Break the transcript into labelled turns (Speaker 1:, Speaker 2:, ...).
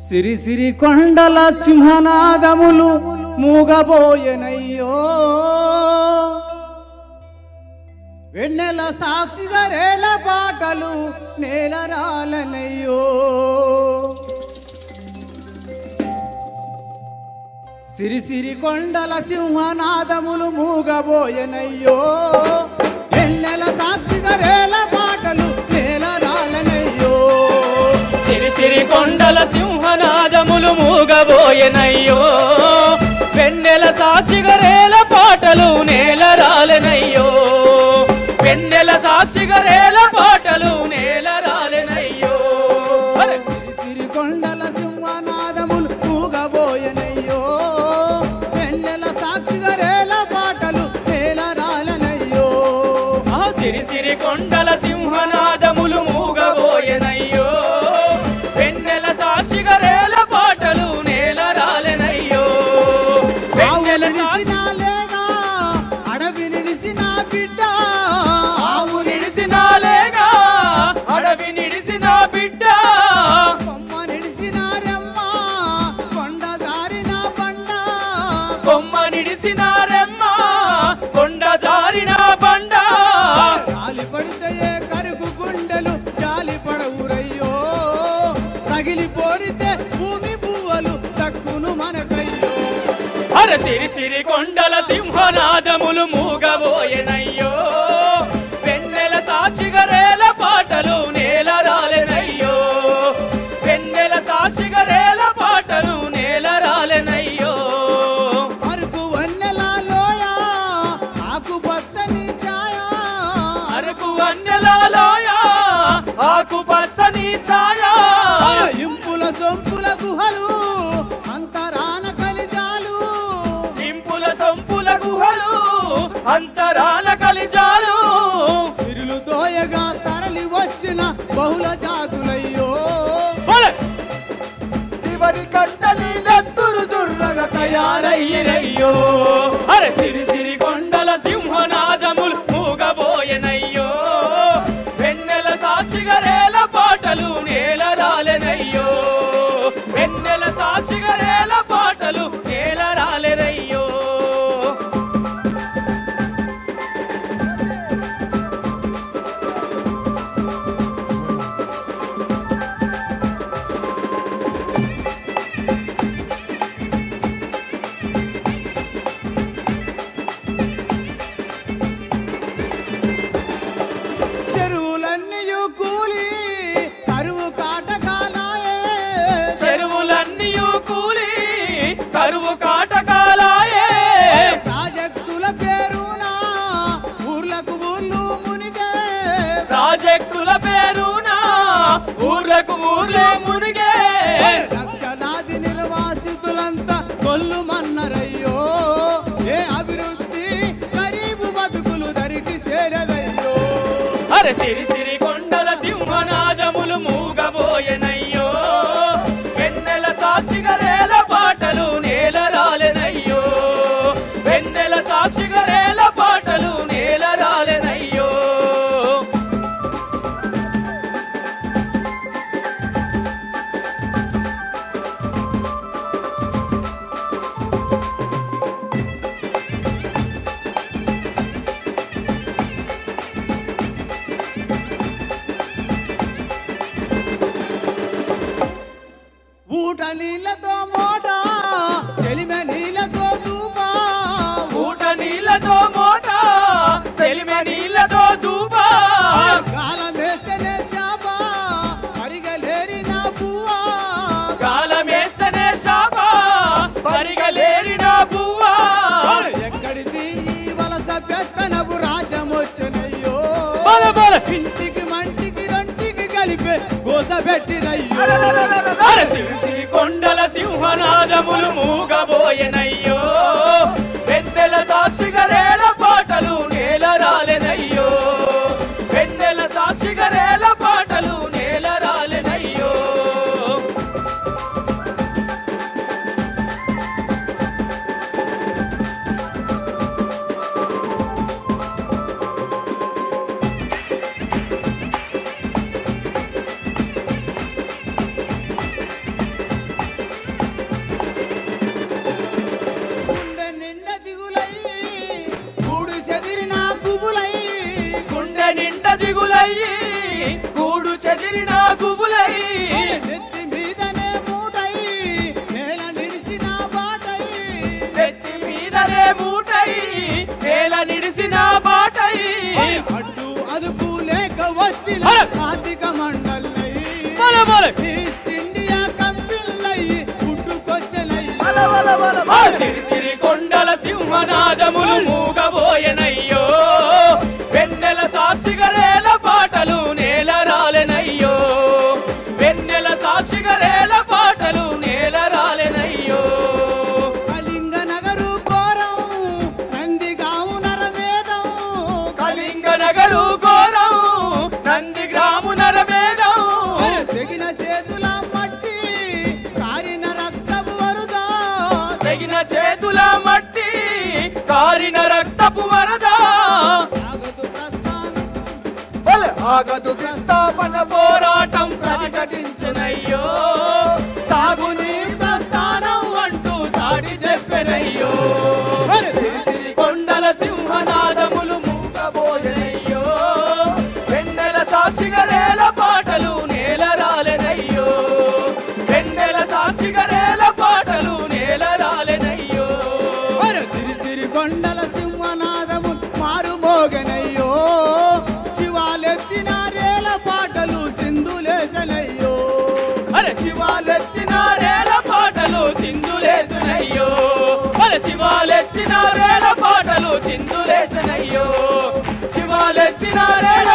Speaker 1: సిరి సిరి కొండల సింహనాదములు మూగబోయెనయ్యో వెన్నెల సాక్షిగా రేల పాటలు నేలరాలనయ్యో సిరి సిరి కొండల సింహనాదములు మూగబోయెనయ్యో వెన్నెల సాక్షిగా రేల పాటలు నేలరాలనయ్యో
Speaker 2: సిరి సిరి కొండల సింహనాదములు మూగబోయెనయ్యో వెన్నెల సాక్షిగా రేల పాటలు నేలరాలెనయ్యో వెన్నెల సాక్షిగా రేల పాటలు నేలరాలెనయ్యో
Speaker 1: సిరి సిరి కొండల సింహనాదములు మూగబోయెనయ్యో వెన్నెల సాక్షిగా రేల పాటలు నేలరాలనయ్యో
Speaker 2: సిరి సిరి కొండల సింహనాదములు మూగబోయెనయ్యో వెన్నెల సాక్షిగా రేల పాటలు నేలరాలెనయ్యో వెన్నెల
Speaker 1: నిడిసినాలేగా అడవి నిడిసిన బిడ్డ
Speaker 2: ఆవు నిడిసినాలేగా అడవి నిడిసిన బిడ్డ
Speaker 1: కొమ్మ నిడిసినారెమ్మ కొండ జారిన బండ
Speaker 2: కొమ్మ నిడిసినారెమ్మ కొండ జారిన బండ
Speaker 1: గాలి పడితే కరుగు గుండెలు జాలి పడవురయ్యో తగిలి పోరితే భూమి పువ్వులు దక్కును మనకయ్యో
Speaker 2: అరే సిరి సిరి కొండల సింహనాదములు మూగబోయెనయ్యో వెన్నెల సాక్షిగా రేల పాటలు నేలరాలెనయ్యో వెన్నెల సాక్షిగా రేల పాటలు నేలరాలెనయ్యో
Speaker 1: అరకు వన్నెలలోయ ఆకు పచ్చని ఛాయ
Speaker 2: అరకు వన్నెలలోయ ఆకు పచ్చని ఛాయ
Speaker 1: ఇంపుల సొంపుల గుహలు అంతరాన ఖనిజాలు
Speaker 2: ఇంపుల సొంపుల గుహలు అంతరాల కలిజాలు
Speaker 1: సిరులు దోయగా తరలి వచ్చిన బహుళ జాతులయ్యో
Speaker 2: శివరి కంటలి నెత్తురు దుర్రగ తయారయ్యిరయ్యో అరే సిరి సిరి కొండల సింహనాదములు మూగబోయెనయ్యో వెన్నెల సాక్షిగా రేల పాటలు నేలరాలెనయ్యో వెన్నెల సాక్షిగా రేల పాటలు నేలరాలెనయ్యో
Speaker 1: చెరువులన్నీయు కూలి కరువు కాటకాలాయే
Speaker 2: చెరువులన్నీయు కూలి కరువు కాటకాలాయే
Speaker 1: ప్రాజెక్టుల పేరున ఊర్లకు ఊర్లు మునిగే
Speaker 2: ప్రాజెక్టుల పేరున ఊర్లకు ఊర్లే మునిగే
Speaker 1: లక్షలాది నిర్వాసితులంతా కొల్లు మన్నరయ్యో ఏ అభివృద్ధి గరీబు బతుకులు దరికి చేరదయ్యో
Speaker 2: అరే సిరి సిరి కొండల సింహనాదములు మూగబోయెనయ్యో వెన్నెల సాక్షిగా రేల పాటలు నేలరాలెనయ్యో వెన్నెల సాక్షిగా రేల పాటలు నేలరాలెనయ్యో
Speaker 1: ఊట నీళ్ళతో మోట సెలిమె నీళ్ళతో దూపా
Speaker 2: ఊట నీళ్ళతో మోట సెలిమె నీళ్ళతో దూపా
Speaker 1: కాలం వేస్తేనే శాప పరిగలేరిన పువ్వా
Speaker 2: కాలమేస్తనే శాప పరిగలేరిన పువ్వా
Speaker 1: ఎక్కడిది ఈ వలస పెత్తనపు రాజ్యం వచ్చనయ్యో
Speaker 2: బల బల
Speaker 1: ఇంటికి మంటికి రొంటికి కలిపే గోస పెట్టిరయ్యో
Speaker 2: అరే సిరి సిరి కొండల సింహనాదములు మూగబోయెనయ్యో వెన్నెల సాక్షిగా రేల పాటలు నేలరాలెనయ్యో వెన్నెల సాక్షిగా రేల పాటలు నేలరాలెనయ్యో గుబులై
Speaker 1: నెత్తి మీదనే మూటై నేల నిడిసిన బాటై
Speaker 2: నెత్తి మీదనే మూటై నేల నిడిసిన బాటై
Speaker 1: అడ్డు అదుపు లేక వచ్చిన ఆర్థిక మండలై ఈస్ట్ ఇండియా కంపెనీలై పుట్టుకొచ్చలై
Speaker 2: సిరిసిరి కొండల సింహనాదములు మూగబోయెనయ్యో వెన్నెల సాక్షిగా రేల పాటలు నేల రాలెనయ్యో వెన్నెల సాక్షిగా రేల పాటలు నేల రాలెనయ్యో
Speaker 1: కళింగ నగరు ఘోరం నందిగాము నరమేదం
Speaker 2: కళింగ నగరు ఘోరం నందిగ్రాము నరమేదం
Speaker 1: తెగిన చేతుల మట్టి కారిన రక్తపు వరద
Speaker 2: తెగిన చేతుల మట్టి కారిన రక్తపు వరద
Speaker 1: ఆగదు ప్రస్తావన
Speaker 2: పోరాటం ప్రతిఘటించునయ్యో సాగునీరు ప్రస్థానం అంటూ సాటి చెప్పెనయ్యో సిరిసిరి కొండల సింహనాదములు మూగబోయెనయ్యో వెన్నెల సాక్షిగా రేల పాటలు నేల రాలెనయ్యో వెన్నెల సాక్షిగా రేల పాటలు నేల రాలెనయ్యో
Speaker 1: సిరిసిరి కొండల సింహనాదము మారు మోగనయ్యో శివాలెత్తిన రేల పాటలు సింధులేసనయ్యో
Speaker 2: శివాలెత్తిన రేల పాటలు సింధులేసనయ్యో శివాలెత్తిన రేల పాటలు సింధులేసనయ్యో శివాలెత్తిన రేల